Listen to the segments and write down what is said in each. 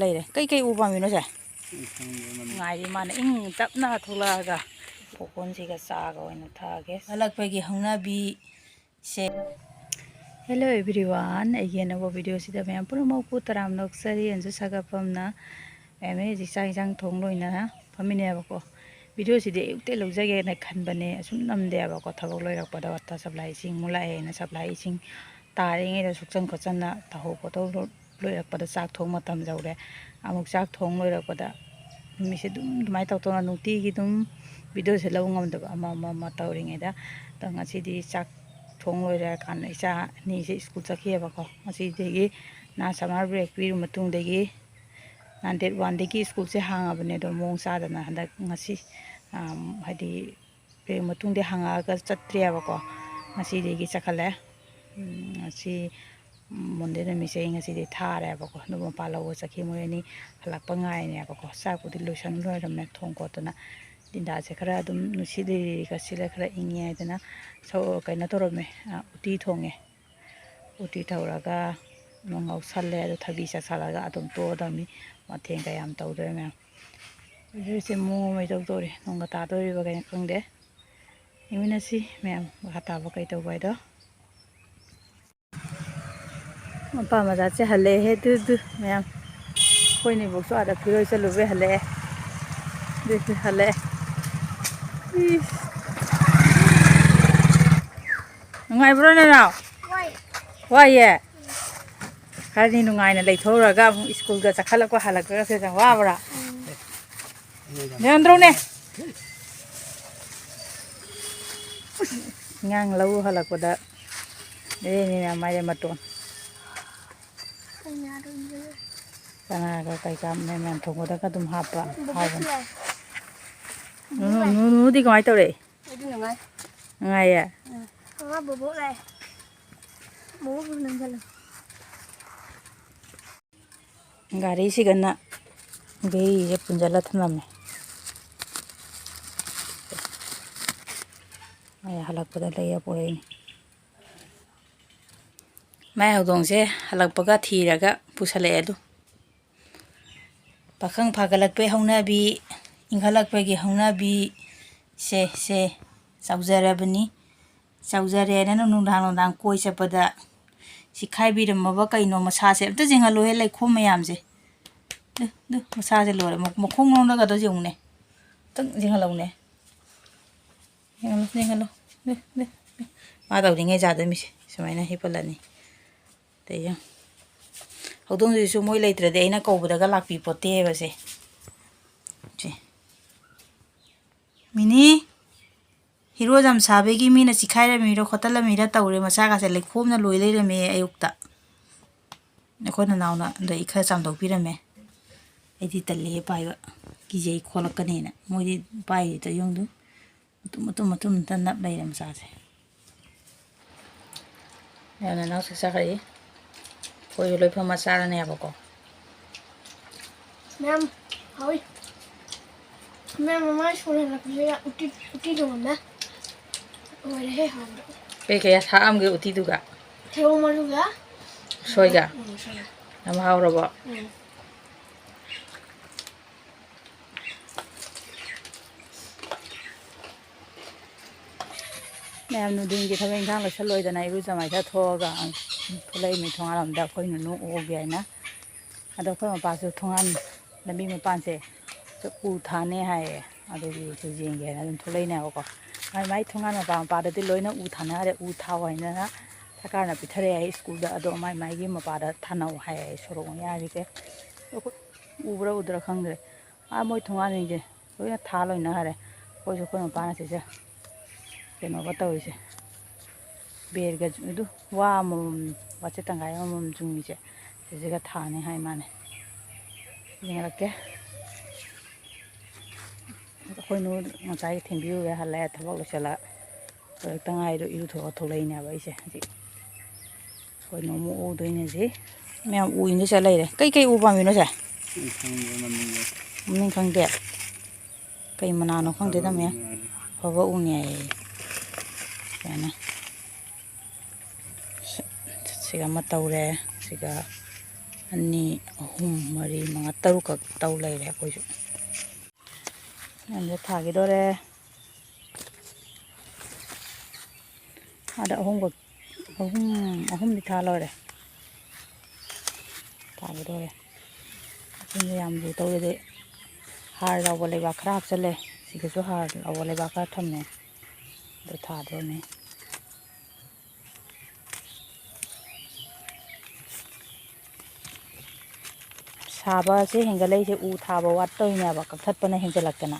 ꯂꯩꯔꯦ ꯀꯩ ꯎ ꯄꯥꯝꯃꯤꯅꯣ ꯁꯦ ꯉꯥꯏꯔꯤ ꯃꯥꯅ ꯏꯪ ꯇꯞꯅ ꯊꯣꯛꯂꯛꯑꯒ ꯄꯣꯞꯀꯣꯔꯟꯁꯤꯒ ꯆꯥꯒ ꯑꯣꯏꯅ ꯊꯛꯑꯒꯦ ꯍꯜꯂꯛꯄꯒꯤ ꯍꯧꯅꯕꯤꯁꯦ ꯍꯦꯜꯂꯣ ꯑꯦꯚ꯭ꯔꯤꯋꯥꯟ ꯑꯩꯒꯤ ꯑꯅꯧꯕ ꯚꯤꯗꯤꯑꯣꯁꯤꯗ ꯃꯌꯥꯝ ꯄꯨꯝꯅꯃꯛꯄꯨ ꯇꯔꯥꯝ ꯅꯣꯛꯆꯔꯤ ꯑꯟꯁꯨ ꯁꯥꯒꯠꯐꯝꯅ ꯃꯌꯥꯝ ꯍꯧꯖꯤꯛ ꯆꯥꯛ ꯏꯟꯁꯥꯡ ꯊꯣꯡ ꯂꯣꯏꯅꯅ ꯐꯝꯃꯤꯟꯅꯩꯕꯀꯣ ꯚꯤꯗꯤꯑꯣꯁꯤꯗꯤ ꯑꯌꯨꯛꯇꯩ ꯂꯧꯖꯒꯦꯅ ꯈꯟꯕꯅꯦ ꯑꯁꯨꯝ ꯅꯝꯗꯦꯕꯀꯣ ꯊꯕꯛ ꯂꯣꯏꯔꯛꯄꯗ ꯋꯥꯇꯔ ꯁꯄ꯭ꯂꯥꯏ ꯏꯁꯤꯡ ꯑꯃꯨꯛ ꯂꯥꯛꯑꯦꯅ ꯁꯄ꯭ꯂꯥꯏ ꯏꯁꯤꯡ ꯇꯥꯔꯤꯉꯩꯗ ꯁꯨꯛꯆꯟ ꯈꯣꯠꯆꯟꯅ ꯇꯧꯍꯧ ꯈꯣꯠꯍꯧ ꯂꯣꯏꯔꯛꯄꯗ ꯆꯥꯛ ꯊꯣꯡ ꯃꯇꯝ ꯌꯧꯔꯦ ꯑꯃꯨꯛ ꯆꯥꯛ ꯊꯣꯡ ꯂꯣꯏꯔꯛꯄꯗ ꯅꯨꯃꯤꯠꯁꯦ ꯑꯗꯨꯝ ꯑꯗꯨꯃꯥꯏꯅ ꯇꯧꯅ ꯅꯨꯡꯇꯤꯒꯤ ꯑꯗꯨꯝ ꯚꯤꯗꯤꯑꯣꯁꯦ ꯂꯧꯕ ꯉꯝꯗꯕ ꯑꯃ ꯇꯧꯔꯤꯉꯩꯗ ꯑꯗꯣ ꯉꯁꯤꯗꯤ ꯆꯥꯛ ꯊꯣꯡ ꯂꯣꯏꯔꯀꯥꯟꯗ ꯏꯆꯥ ꯑꯅꯤꯁꯦ ꯁ꯭ꯀꯨꯜ ꯆꯠꯈꯤꯑꯕꯀꯣ ꯉꯁꯤꯗꯒꯤ ꯁꯝꯃꯔ ꯕ꯭ꯔꯦꯛ ꯄꯤꯔꯕ ꯃꯇꯨꯡꯗꯒꯤ ꯗꯦꯠ 1ꯗꯒꯤ ꯁ꯭ꯀꯨꯜꯁꯦ ꯍꯥꯡꯉꯕꯅꯦ ꯑꯗꯣ ꯃꯑꯣꯡ ꯆꯥꯗꯅ ꯍꯟꯗꯛ ꯉꯁꯤ ꯍꯥꯏꯗꯤ ꯕ꯭ꯔꯦꯛ ꯃꯇꯨꯡꯗꯤ ꯍꯥꯡꯉꯛꯑꯒ ꯆꯠꯇ꯭ꯔꯦꯕꯀꯣ ꯉꯁꯤꯗꯒꯤ ꯆꯠꯈꯠꯂꯦ ꯉꯁꯤ ꯃꯣꯟꯗꯦ ꯅꯨꯃꯤꯠꯁꯦ ꯉꯁꯤꯗꯤ ꯊꯥꯔꯦꯕꯀꯣ ꯑꯗꯨ ꯃꯄꯥ ꯂꯧꯕ ꯆꯠꯈꯤ ꯃꯣꯏ ꯑꯅꯤ ꯍꯜꯂꯛꯄ ꯉꯥꯏꯅꯦꯕꯀꯣ ꯆꯥꯛꯄꯨꯗꯤ ꯂꯣꯏꯁꯟ ꯂꯣꯏꯔꯝꯃꯦ ꯊꯣꯡ ꯈꯣꯠꯇꯅ ꯗꯤꯟꯗꯥꯁꯦ ꯈꯔ ꯑꯗꯨꯝ ꯅꯨꯡꯁꯤꯠ ꯂꯤꯔꯤꯒ ꯁꯤꯜꯂ ꯈꯔ ꯏꯪꯉꯦ ꯍꯥꯏꯗꯅ ꯀꯩꯅꯣ ꯇꯧꯔꯝꯃꯦ ꯎꯇꯤ ꯊꯣꯡꯉꯦ ꯎꯇꯤ ꯇꯧꯔꯒ ꯉꯧꯁꯜꯂꯦ ꯑꯗꯣ ꯊꯕꯤ ꯆꯥꯁꯜꯂꯒ ꯑꯗꯨꯝ ꯇꯣꯛꯑꯗꯕꯅꯤ ꯃꯊꯦꯜ ꯀꯌꯥꯝ ꯇꯧꯗꯣꯏ ꯃꯌꯥꯝ ꯍꯧꯖꯤꯛꯁꯦ ꯃꯑꯣꯡ ꯑꯃ ꯇꯧꯗꯣꯔꯤ ꯅꯣꯡꯒ ꯇꯥꯗꯣꯔꯤꯕ ꯀꯩꯅꯣ ꯈꯪꯗꯦ ꯌꯦꯡꯃꯤꯟꯅꯁꯤ ꯃꯌꯥꯝ ꯃꯈꯥ ꯇꯥꯕ ꯀꯩ ꯇꯧꯕ ꯍꯥꯏꯗꯣ ꯃꯄꯥ ꯃꯆꯥꯁꯦ ꯍꯜꯂꯛꯑꯦ ꯑꯗꯨ ꯃꯌꯥꯝ ꯑꯩꯈꯣꯏꯅꯤꯐꯥꯎꯁꯨ ꯑꯥꯗ ꯐꯤꯔꯣꯏ ꯆꯠꯂꯨꯕꯩ ꯍꯜꯂꯛꯑꯦ ꯑꯗꯨꯁꯨ ꯍꯜꯂꯛꯑꯦ ꯅꯨꯡꯉꯥꯏꯕ꯭ꯔꯣ ꯅꯅꯥꯎ ꯋꯥꯏꯌꯦ ꯈꯔꯗꯤ ꯅꯨꯡꯉꯥꯏꯅ ꯂꯩꯊꯣꯛꯎꯔꯒ ꯑꯃꯨꯛ ꯁ꯭ꯀꯨꯜꯒ ꯆꯠꯈꯠꯂꯛꯄ ꯍꯜꯂꯛꯄꯒꯁꯦ ꯋꯥꯕ꯭ꯔꯥ ꯂꯩꯔꯝꯗ꯭ꯔꯣꯅꯦ ꯑꯉꯥꯡ ꯂꯧ ꯍꯜꯂꯛꯄꯗ ꯂꯩꯔꯤꯅꯤꯅ ꯃꯥꯏꯔꯦꯟ ꯃꯇꯣꯟ ꯆꯅꯥꯒ ꯀꯩꯀꯥ ꯃꯌꯥꯟ ꯊꯣꯡꯕꯗꯒ ꯑꯗꯨꯝ ꯍꯥꯞꯄ ꯍꯥꯎꯕꯅꯤ ꯅꯨꯅꯨꯗꯤ ꯀꯃꯥꯏꯅ ꯇꯧꯔꯦ ꯅꯨꯡꯉꯥꯏꯌꯦ ꯕꯣꯕꯣꯛ ꯂꯥꯛꯑꯦ ꯕꯣꯕꯣꯛ ꯅꯝꯁꯜꯂꯣ ꯒꯥꯔꯤꯁꯤꯒꯅ ꯕꯦꯔꯤꯁꯦ ꯄꯨꯟꯁꯤꯜꯂ ꯊꯝꯂꯝꯃꯦ ꯑꯩ ꯍꯜꯂꯛꯄꯗ ꯂꯩꯔ ꯄꯨꯔꯛꯏꯅꯤ ꯃꯥꯏ ꯍꯧꯗꯣꯡꯁꯦ ꯍꯜꯂꯛꯄꯒ ꯊꯤꯔꯒ ꯄꯨꯁꯜꯂꯛꯑꯦ ꯑꯗꯨ ꯄꯥꯈꯪ ꯐꯥꯒꯠꯂꯛꯄꯩ ꯍꯧꯅꯕꯤ ꯏꯟꯈꯠꯂꯛꯄꯒꯤ ꯍꯧꯅꯕꯤ ꯁꯦ ꯆꯥꯎꯖꯔꯕꯅꯤ ꯆꯥꯎꯖꯔꯦꯅ ꯅꯨꯡꯗꯥꯡ ꯀꯣꯏ ꯆꯠꯄꯗ ꯁꯤꯈꯥꯏꯕꯤꯔꯝꯃꯕ ꯀꯩꯅꯣ ꯃꯁꯥꯁꯦ ꯑꯝꯇ ꯌꯦꯡꯍꯜꯂꯨꯍꯦ ꯂꯩꯈꯣꯝ ꯃꯌꯥꯝꯁꯦ ꯑꯗꯨ ꯃꯁꯥꯁꯦ ꯂꯣꯏꯔꯦ ꯃꯈꯣꯡ ꯂꯣꯝꯗꯒꯗꯣ ꯌꯦꯡꯉꯨꯅꯦ ꯑꯝꯇꯪ ꯌꯦꯡꯍꯜꯂꯧꯅꯦ ꯌꯦꯡꯍꯜꯂꯣ ꯃꯥ ꯇꯧꯔꯤꯉꯩ ꯆꯥꯗꯣꯏꯃꯤꯁꯦ ꯁꯨꯃꯥꯏꯅ ꯍꯤꯞꯍꯜꯂꯅꯤ ꯑꯗꯩ ꯍꯧꯗꯣꯡꯁꯤꯁꯨ ꯃꯣꯏ ꯂꯩꯇ꯭ꯔꯗꯤ ꯑꯩꯅ ꯀꯧꯕꯗꯒ ꯂꯥꯛꯄꯤ ꯄꯣꯠꯇꯦꯕꯁꯦ ꯃꯤꯅꯤ ꯍꯤꯔꯣꯖꯝ ꯁꯥꯕꯒꯤ ꯃꯤꯅ ꯆꯤꯈꯥꯏꯔꯝꯃꯤꯔ ꯈꯣꯠꯇꯜꯂꯝꯃꯤꯔ ꯇꯧꯔꯦ ꯃꯆꯥꯒꯁꯦ ꯂꯩꯈꯣꯝꯅ ꯂꯣꯏ ꯂꯩꯔꯝꯃꯦ ꯑꯌꯨꯛꯇ ꯑꯩꯈꯣꯏ ꯅꯅꯥꯎꯅ ꯑꯗꯩ ꯈꯔ ꯆꯥꯝꯊꯣꯛꯄꯤꯔꯝꯃꯦ ꯑꯩꯗꯤ ꯇꯜꯂꯦ ꯄꯥꯏꯕ ꯀꯤꯖꯩ ꯈꯣꯠꯂꯛꯀꯅꯤꯅ ꯃꯣꯏꯗꯤ ꯄꯥꯏꯔꯤꯗ ꯌꯨꯝꯗꯨ ꯃꯇꯨꯝꯇ ꯅꯞ ꯂꯩꯔꯦ ꯃꯆꯥꯁꯦ ꯅꯅꯥꯎꯁꯨ ꯆꯠꯈ꯭ꯔꯤ ꯑꯩꯈꯣꯏꯁꯨ ꯂꯣꯏꯐꯝꯃ ꯆꯥꯔꯅꯦꯕꯀꯣ ꯃꯌꯥꯝ ꯍꯥꯎꯏ ꯃꯌꯥꯝ ꯃꯃꯥ ꯁ꯭ꯀꯨꯜ ꯍꯜꯂꯛꯄꯁꯤꯗ ꯎꯇꯤ ꯊꯣꯡꯉꯝꯃꯦ ꯂꯣꯏꯔꯦꯍꯦ ꯍꯥꯎꯕꯗ ꯀꯩ ꯊꯥꯛꯑꯝꯒꯦ ꯎꯇꯤꯗꯨꯒ ꯊꯩꯕꯣꯡ ꯃꯔꯨꯒ ꯎꯁꯣꯏꯒ ꯌꯥꯝ ꯍꯥꯎꯔꯕꯣ ꯃꯌꯥꯝ ꯅꯨꯡꯊꯤꯟꯒꯤ ꯊꯕꯛ ꯏꯟꯈꯥꯡ ꯂꯣꯏꯁꯜꯂꯣꯏꯗꯅ ꯏꯔꯨꯖ ꯃꯥꯏꯊ ꯊꯣꯛꯑꯒ ꯊꯣꯛꯂꯛꯏꯅꯤ ꯊꯣꯡꯒꯥꯟꯂꯣꯝꯗ ꯑꯩꯈꯣꯏ ꯅꯨꯅꯨ ꯑꯣꯒꯦ ꯍꯥꯏꯅ ꯑꯗꯣ ꯑꯩꯈꯣꯏ ꯃꯄꯥꯁꯨ ꯊꯣꯡꯒꯥꯟ ꯂꯝꯕꯤ ꯃꯄꯥꯟꯁꯦ ꯎ ꯊꯥꯅꯦ ꯍꯥꯏꯌꯦ ꯑꯗꯨꯒꯤꯁꯨ ꯌꯦꯡꯒꯦ ꯍꯥꯏꯅ ꯑꯗꯨꯝ ꯊꯣꯛꯂꯛꯏꯅꯦꯕꯀꯣ ꯃꯥꯏ ꯊꯣꯡꯒꯥꯟ ꯃꯄꯥꯗꯗꯤ ꯂꯣꯏꯅ ꯎ ꯊꯥꯅꯔꯦ ꯎ ꯊꯥꯎ ꯍꯥꯏꯗꯅ ꯁꯔꯀꯥꯔꯅ ꯄꯤꯊꯔꯛꯑꯦ ꯍꯥꯏ ꯁ꯭ꯀꯨꯜꯗ ꯑꯗꯣ ꯃꯥꯏꯒꯤ ꯃꯄꯥꯗ ꯊꯥꯅꯧ ꯍꯥꯏꯌꯦ ꯁꯣꯔꯣꯛ ꯃꯌꯥꯒꯤꯁꯦ ꯎꯕ꯭ꯔꯥ ꯎꯗ꯭ꯔꯥ ꯈꯪꯗ꯭ꯔꯦ ꯃꯣꯏ ꯊꯣꯡꯒꯥꯟꯁꯤꯡꯁꯦ ꯂꯣꯏꯅ ꯊꯥ ꯂꯣꯏꯅꯈꯔꯦ ꯑꯩꯈꯣꯏꯁꯨ ꯑꯩꯈꯣꯏ ꯃꯄꯥꯅ ꯁꯤꯁꯦ ꯀꯩꯅꯣꯒ ꯇꯧꯔꯤꯁꯦ ꯕꯦꯔꯒ ꯑꯗꯨ ꯋꯥ ꯑꯃꯃꯝ ꯋꯥꯆꯦꯠ ꯇꯪꯈꯥꯏ ꯑꯃꯃꯝ ꯆꯨꯡꯉꯤꯁꯦ ꯁꯤꯁꯤꯒ ꯊꯥꯅꯤ ꯍꯥꯏ ꯃꯥꯅꯦ ꯌꯦꯡꯉꯛꯀꯦ ꯑꯩꯈꯣꯏꯅ ꯉꯁꯥꯏ ꯊꯤꯟꯕꯤꯔꯨꯔꯦ ꯍꯜꯂꯛꯑꯦ ꯊꯕꯛ ꯂꯣꯏꯁꯤꯜꯂꯒ ꯍꯧꯖꯤꯛꯇ ꯉꯥꯏꯗꯣ ꯏꯔꯨꯊꯣꯛꯑ ꯊꯣꯛꯂꯛꯏꯅꯦꯕ ꯑꯩꯁꯦ ꯍꯧꯖꯤꯛ ꯑꯩꯈꯣꯏꯅ ꯑꯃꯨꯛ ꯎꯗꯣꯏꯅꯦ ꯁꯤ ꯃꯌꯥꯝ ꯎꯏꯅ ꯆꯠ ꯂꯩꯔꯦ ꯀꯩ ꯎ ꯄꯥꯝꯃꯤꯅꯣ ꯁꯦ ꯃꯃꯤꯡ ꯈꯪꯗꯦ ꯀꯩ ꯃꯅꯥꯅꯣ ꯈꯪꯗꯦꯗ ꯃꯌꯥꯝ ꯑꯐꯕ ꯎꯅꯤ ꯍꯥꯏꯌꯦ ꯁꯨꯃꯥꯏꯅ ꯁꯤꯒ ꯑꯃ ꯇꯧꯔꯦ ꯁꯤꯒ ꯑꯅꯤ ꯑꯍꯨꯝ ꯃꯔꯤ ꯃꯉꯥ ꯇꯔꯨꯛꯈꯛ ꯇꯧ ꯂꯩꯔꯦ ꯑꯩꯈꯣꯏꯁꯨ ꯃꯌꯥꯝꯁꯦ ꯊꯥꯈꯤꯗꯣꯔꯦ ꯑꯗ ꯑꯍꯨꯝꯗꯤ ꯊꯥ ꯂꯣꯏꯔꯦ ꯊꯥꯈꯤꯗꯣꯔꯦ ꯑꯩꯈꯣꯏꯅ ꯌꯥꯝ ꯂꯨ ꯇꯧꯔꯦꯗꯤ ꯍꯥꯔ ꯌꯥꯎꯕ ꯂꯩꯕꯥꯛ ꯈꯔ ꯍꯥꯞꯆꯤꯜꯂꯦ ꯁꯤꯗꯁꯨ ꯍꯥꯔ ꯌꯥꯎꯕ ꯂꯩꯕꯥꯛ ꯈꯔ ꯊꯝꯃꯦ ꯑꯗꯨ ꯊꯥꯗꯣꯏꯅꯦ ꯁꯥꯕꯁꯦ ꯍꯦꯟꯒꯠꯂꯛꯏꯁꯦ ꯎ ꯊꯥꯕ ꯋꯥꯠꯇꯧꯔꯤꯅꯦꯕ ꯀꯛꯊꯠꯄꯅ ꯍꯦꯟꯖꯜꯂꯛꯇꯅ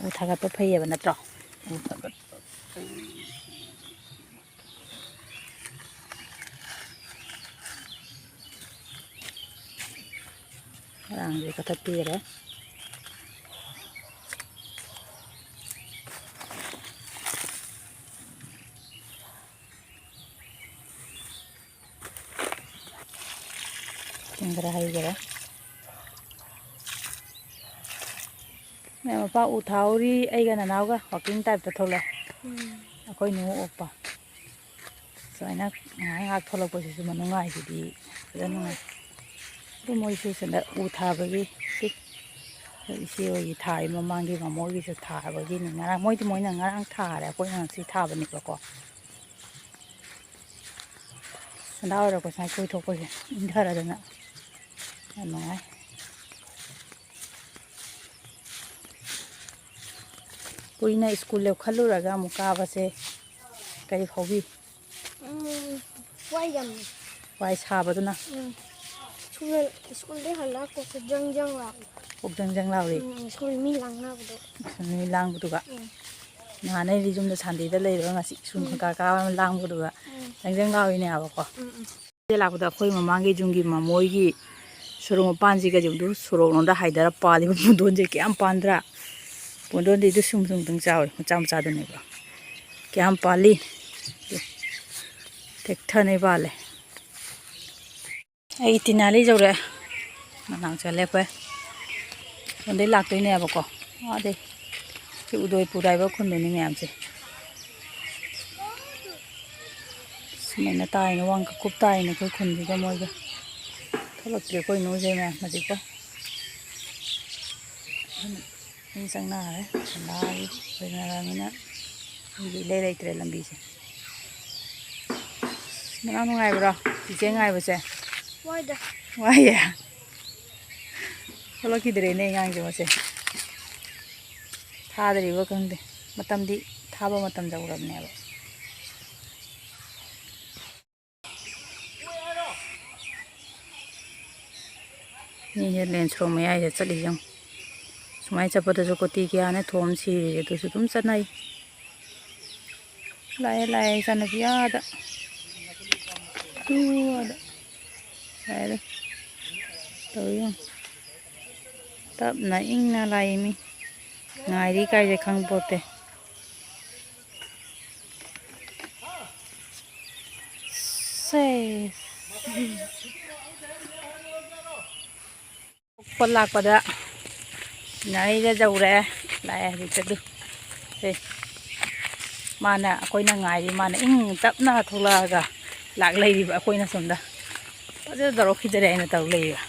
ꯎ ꯊꯥꯒꯠꯄ ꯐꯩꯌꯦꯕ ꯅꯠꯇ꯭ꯔꯣ ꯎ ꯊꯥꯒꯠꯄ ꯉꯔꯥꯡꯁꯦ ꯀꯛꯊꯠꯄꯤꯔꯦ ꯏꯁꯤꯡ ꯈꯔ ꯍꯩꯈꯔꯦ ꯃꯄꯥ ꯎ ꯊꯥꯍꯧꯔꯤ ꯑꯩꯒ ꯅꯅꯥꯎꯒ ꯋꯥꯛꯀꯤꯡ ꯇꯥꯏꯞꯇ ꯊꯣꯛꯂꯛꯑꯦ ꯑꯩꯈꯣꯏ ꯅꯨꯡ ꯑꯣꯛꯄ ꯁꯨꯃꯥꯏꯅ ꯉꯥꯏꯍꯥꯛ ꯉꯥꯏꯍꯥꯛ ꯊꯣꯛꯂꯛꯄꯁꯤꯁꯨ ꯃꯅꯨꯡꯉꯥꯏꯁꯤꯗꯤ ꯐꯖꯅ ꯅꯨꯡꯉꯥꯏ ꯑꯗꯨ ꯃꯣꯏꯁꯨ ꯁꯤꯗ ꯎ ꯊꯥꯕꯒꯤ ꯏꯆꯦ ꯍꯣꯏꯒꯤ ꯊꯥꯔꯤ ꯃꯃꯥꯡꯒꯤ ꯃꯃꯣꯏꯒꯤꯁꯨ ꯊꯥꯕꯒꯤꯅꯤ ꯉꯔꯥꯡ ꯃꯣꯏꯅ ꯉꯔꯥꯡ ꯊꯥꯔꯦ ꯑꯩꯈꯣꯏꯅ ꯉꯁꯤ ꯊꯥꯕꯅꯦꯕꯀꯣ ꯁꯟꯗꯥ ꯑꯣꯏꯔꯛꯄ ꯁꯨꯃꯥꯏꯅ ꯀꯣꯏꯊꯣꯛꯄꯁꯦ ꯏꯪꯊꯔꯗꯅ ꯌꯥꯝ ꯅꯨꯡꯉꯥꯏ ꯀꯨꯏꯅ ꯁ꯭ꯀꯨꯜ ꯂꯦꯞꯈꯠꯂꯨꯔꯒ ꯑꯃꯨꯛ ꯀꯥꯕꯁꯦ ꯀꯔꯤ ꯐꯥꯎꯕꯤ ꯋꯥꯏ ꯌꯥꯝ ꯋꯥꯏ ꯁꯥꯕꯗꯨꯅ ꯁ꯭ꯀꯨꯜꯗꯩ ꯍꯜꯂꯛꯑ ꯀꯣꯛꯁꯦ ꯖꯪ ꯖꯪ ꯂꯥꯎꯏ ꯄꯨꯛ ꯖꯪ ꯖꯪ ꯂꯥꯎꯔꯤ ꯁ꯭ꯀꯨꯜ ꯃꯤ ꯂꯥꯡꯅꯕꯗꯣ ꯃꯤ ꯂꯥꯡꯕꯗꯨꯒ ꯅꯍꯥꯟꯅꯩꯗꯤ ꯌꯨꯝꯗ ꯁꯥꯟꯇꯤꯗ ꯂꯩꯔꯒ ꯉꯁꯤ ꯁ꯭ꯀꯨꯜ ꯀꯥ ꯑꯃ ꯂꯥꯡꯕꯗꯨꯒ ꯖꯪ ꯖꯪ ꯂꯥꯎꯔꯤꯅꯦꯕꯀꯣ ꯂꯥꯛꯄꯗ ꯑꯩꯈꯣꯏ ꯃꯃꯥꯡꯒꯤ ꯌꯨꯝꯒꯤ ꯃꯃꯣꯏꯒꯤ ꯁꯣꯔꯣꯛ ꯃꯄꯥꯟꯁꯤꯒ ꯌꯨꯝꯗꯨ ꯁꯣꯔꯣꯛꯂꯣꯝꯗ ꯍꯥꯏꯊꯔ ꯄꯥꯜꯂꯤꯕ ꯄꯨꯡꯗꯣꯟꯁꯦ ꯀꯌꯥꯝ ꯄꯥꯟꯗ꯭ꯔꯥ ꯄꯨꯡꯗꯣꯟꯗꯤ ꯑꯗꯨ ꯁꯨꯝꯇꯪ ꯆꯥꯎꯋꯤ ꯃꯆꯥ ꯃꯆꯥꯗꯨꯅꯦꯕ ꯀꯌꯥꯝ ꯄꯥꯜꯂꯤ ꯇꯦꯛꯊꯅꯩ ꯄꯥꯜꯂꯦ ꯑꯩ ꯇꯤꯅꯥꯂꯤ ꯌꯧꯔꯛꯑꯦ ꯃꯅꯥꯛꯁꯦ ꯂꯦꯞꯄꯦ ꯁꯣꯝꯗꯩ ꯂꯥꯛꯇꯣꯏꯅꯦꯕꯀꯣ ꯑꯗꯩ ꯁꯤ ꯎꯗꯣꯏ ꯄꯨꯔꯥꯏꯕ ꯈꯨꯟꯗꯣꯏꯅꯤ ꯃꯌꯥꯝꯁꯦ ꯁꯨꯃꯥꯏꯅ ꯇꯥꯏꯅ ꯋꯥꯡꯀꯛꯀꯨꯞ ꯇꯥꯏꯅ ꯑꯩꯈꯣꯏ ꯈꯨꯟꯁꯤꯒ ꯃꯣꯏꯒ ꯊꯣꯛꯂꯛꯇ꯭ꯔꯤ ꯑꯩꯈꯣꯏ ꯅꯣꯏꯁꯦ ꯃꯌꯥꯝ ꯍꯧꯖꯤꯛꯀꯣ ꯃꯤ ꯆꯪꯅꯔꯦ ꯁꯟꯗꯥꯒꯤ ꯑꯣꯏꯅꯔꯕꯅꯤꯅ ꯃꯤꯗꯤ ꯏꯂꯩ ꯂꯩꯇ꯭ꯔꯦ ꯂꯝꯕꯤꯁꯦ ꯅꯨꯡꯉꯥꯏ ꯅꯨꯡꯉꯥꯏꯕ꯭ꯔꯣ ꯏꯆꯦ ꯉꯥꯏꯕꯁꯦ ꯋꯥꯏꯗ ꯋꯥꯏꯌꯦ ꯊꯣꯛꯂꯛꯈꯤꯗ꯭ꯔꯦꯅꯦ ꯑꯉꯥꯡꯁꯦ ꯃꯁꯦ ꯊꯥꯗ꯭ꯔꯤꯕ ꯈꯪꯗꯦ ꯃꯇꯝꯗꯤ ꯊꯥꯕ ꯃꯇꯝ ꯌꯧꯔꯕꯅꯦꯕ ꯃꯤꯁꯦ ꯂꯦꯟ ꯁꯣꯔꯣꯛ ꯃꯌꯥꯏꯁꯦ ꯆꯠꯂꯤꯁꯦ ꯌꯦꯡꯉꯨ ꯁꯨꯃꯥꯏꯅ ꯆꯠꯄꯗꯁꯨ ꯀꯣꯇꯤ ꯀꯌꯥꯅꯦ ꯊꯣꯝ ꯁꯤꯔꯤꯁꯦ ꯑꯗꯨꯁꯨ ꯑꯗꯨꯝ ꯆꯠꯅꯩ ꯂꯥꯛꯑꯦ ꯂꯥꯛꯑꯦ ꯏꯆꯥꯅꯨꯄꯤ ꯑꯥꯗ ꯑꯗ ꯂꯥꯛꯑꯦ ꯇꯧꯔꯤ ꯌꯦꯡꯉꯨ ꯇꯞꯅ ꯏꯪꯅ ꯂꯥꯛꯏꯃꯤ ꯉꯥꯏꯔꯤ ꯀꯥꯏꯁꯦ ꯈꯪꯄꯣꯠꯇꯦ ꯄꯣꯠ ꯂꯥꯛꯄꯗ ꯁꯤꯅꯔꯤꯗ ꯌꯧꯔꯛꯑꯦ ꯂꯥꯛꯑꯦ ꯍꯧꯖꯤꯛꯇ ꯃꯥꯅ ꯑꯩꯈꯣꯏꯅ ꯉꯥꯏꯔꯤ ꯃꯥꯅ ꯏꯪ ꯇꯞꯅ ꯊꯣꯛꯂꯛꯑꯒ ꯂꯩꯔꯤꯕ ꯑꯩꯈꯣꯏꯅ ꯁꯣꯝꯗ ꯐꯖꯅ ꯇꯧꯔꯛꯈꯤꯗꯔꯦ ꯑꯩꯅ ꯇꯧ ꯂꯩꯕ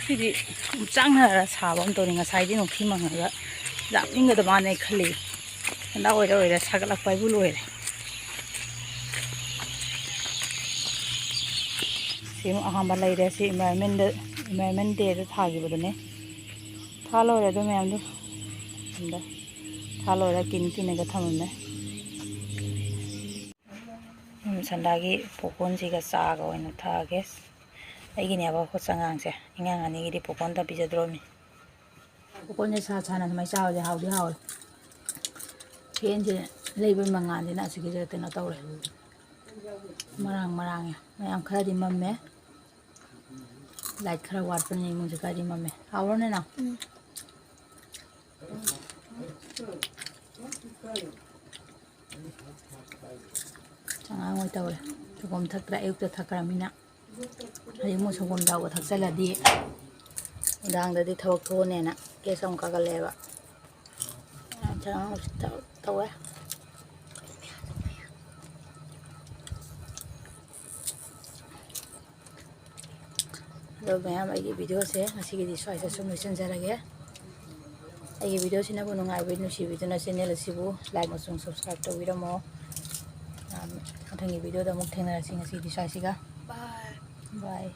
ꯁꯤꯗꯤ ꯆꯥꯡꯅꯔ ꯁꯥꯕ ꯑꯃ ꯇꯧꯔꯤ ꯉꯁꯥꯏꯗꯤ ꯅꯨꯡꯊꯤ ꯃꯪꯉꯒ ꯂꯥꯛꯅꯤꯡꯒꯗꯕ ꯃꯥꯅ ꯑꯩ ꯈꯜꯂꯤ ꯍꯟꯗꯛ ꯑꯣꯏꯔ ꯁꯥꯒꯠꯂꯛꯄ ꯍꯥꯏꯕꯨ ꯂꯣꯏꯔꯦ ꯁꯤ ꯑꯍꯥꯟꯕ ꯂꯩꯔꯦ ꯁꯤ ꯏꯟꯚꯥꯏꯔꯣꯟꯃꯦꯟ ꯗꯦꯗ ꯊꯥꯈꯤꯕꯗꯨꯅꯦ ꯊꯥ ꯂꯣꯏꯔꯦ ꯑꯗꯨ ꯃꯌꯥꯝꯗꯨ ꯊꯥ ꯂꯣꯏꯔ ꯀꯤꯟꯅꯒ ꯊꯝꯃꯝꯃꯦ ꯁꯟꯗꯥꯒꯤ ꯄꯣꯀꯣꯟꯁꯤꯒ ꯆꯥꯒ ꯑꯣꯏꯅ ꯊꯛꯑꯒꯦ ꯑꯩꯒꯤꯅꯦꯕ ꯆꯉꯥꯡꯁꯦ ꯑꯉꯥꯡ ꯑꯅꯤꯒꯤꯗꯤ ꯄꯣꯀꯣꯟꯗ ꯄꯤꯖꯗ꯭ꯔꯣꯃꯤ ꯄꯣꯀꯣꯟꯁꯦ ꯁꯥꯅ ꯁꯨꯃꯥꯏꯅ ꯆꯥꯕꯁꯦ ꯍꯥꯎꯗꯤ ꯍꯥꯎꯋꯦ ꯐꯦꯟꯁꯦ ꯂꯩꯕꯩ ꯃꯉꯥꯜꯁꯤꯅ ꯑꯁꯤꯒꯤꯁꯦ ꯀꯩꯅꯣ ꯇꯧꯔꯦ ꯃꯔꯥꯡꯉꯦ ꯃꯌꯥꯝ ꯈꯔꯗꯤ ꯃꯝꯃꯦ ꯂꯥꯏꯠ ꯈꯔ ꯋꯥꯠꯄꯅꯤꯅ ꯏꯃꯨꯡꯁꯦ ꯈꯔꯗꯤ ꯃꯝꯃꯦ ꯍꯥꯎꯕ꯭ꯔꯣꯅꯦ ꯅꯥꯎ ꯆꯉꯥꯡ ꯑꯣꯏ ꯇꯧꯔꯦ ꯁꯪꯒꯣꯝ ꯊꯛꯇ꯭ꯔꯦ ꯑꯌꯨꯛꯇ ꯊꯛꯈ꯭ꯔꯃꯤꯅ ꯍꯧꯖꯤꯛ ꯑꯃꯨꯛ ꯁꯪꯒꯣꯝ ꯌꯥꯎꯕ ꯊꯛꯆꯜꯂꯗꯤ ꯅꯨꯡꯗꯥꯡꯗꯗꯤ ꯊꯕꯛ ꯊꯣꯛꯑꯅꯦꯅ ꯒ꯭ꯌꯥꯁ ꯑꯃꯨꯛ ꯀꯥꯒꯠꯂꯛꯑꯦꯕ ꯆꯉꯥꯡ ꯇꯧꯋꯦ ꯑꯗꯣ ꯃꯌꯥꯝ ꯑꯩꯒꯤ ꯚꯤꯗꯤꯑꯣꯁꯦ ꯉꯁꯤꯒꯤꯗꯤ ꯁ꯭ꯋꯥꯏꯗ ꯁꯨꯝ ꯂꯣꯏꯁꯤꯟꯖꯔꯒꯦ ꯑꯩꯒꯤ ꯚꯤꯗꯤꯑꯣꯁꯤꯅꯕꯨ ꯅꯨꯡꯉꯥꯏꯕ ꯅꯨꯡꯁꯤꯕꯤꯗꯨꯅ ꯆꯦꯅꯦꯜ ꯑꯁꯤꯕꯨ ꯂꯥꯏꯛ ꯑꯃꯁꯨꯡ ꯁꯕꯁꯀ꯭ꯔꯥꯏꯕ ꯇꯧꯕꯤꯔꯝꯃꯣ ꯃꯊꯪꯒꯤ ꯚꯤꯗꯤꯑꯣꯗ ꯑꯃꯨꯛ ꯊꯦꯡꯅꯔꯁꯤ ꯉꯁꯤꯗꯤ ꯁ꯭ꯋꯥꯏꯁꯤꯒ ꯕꯥꯏ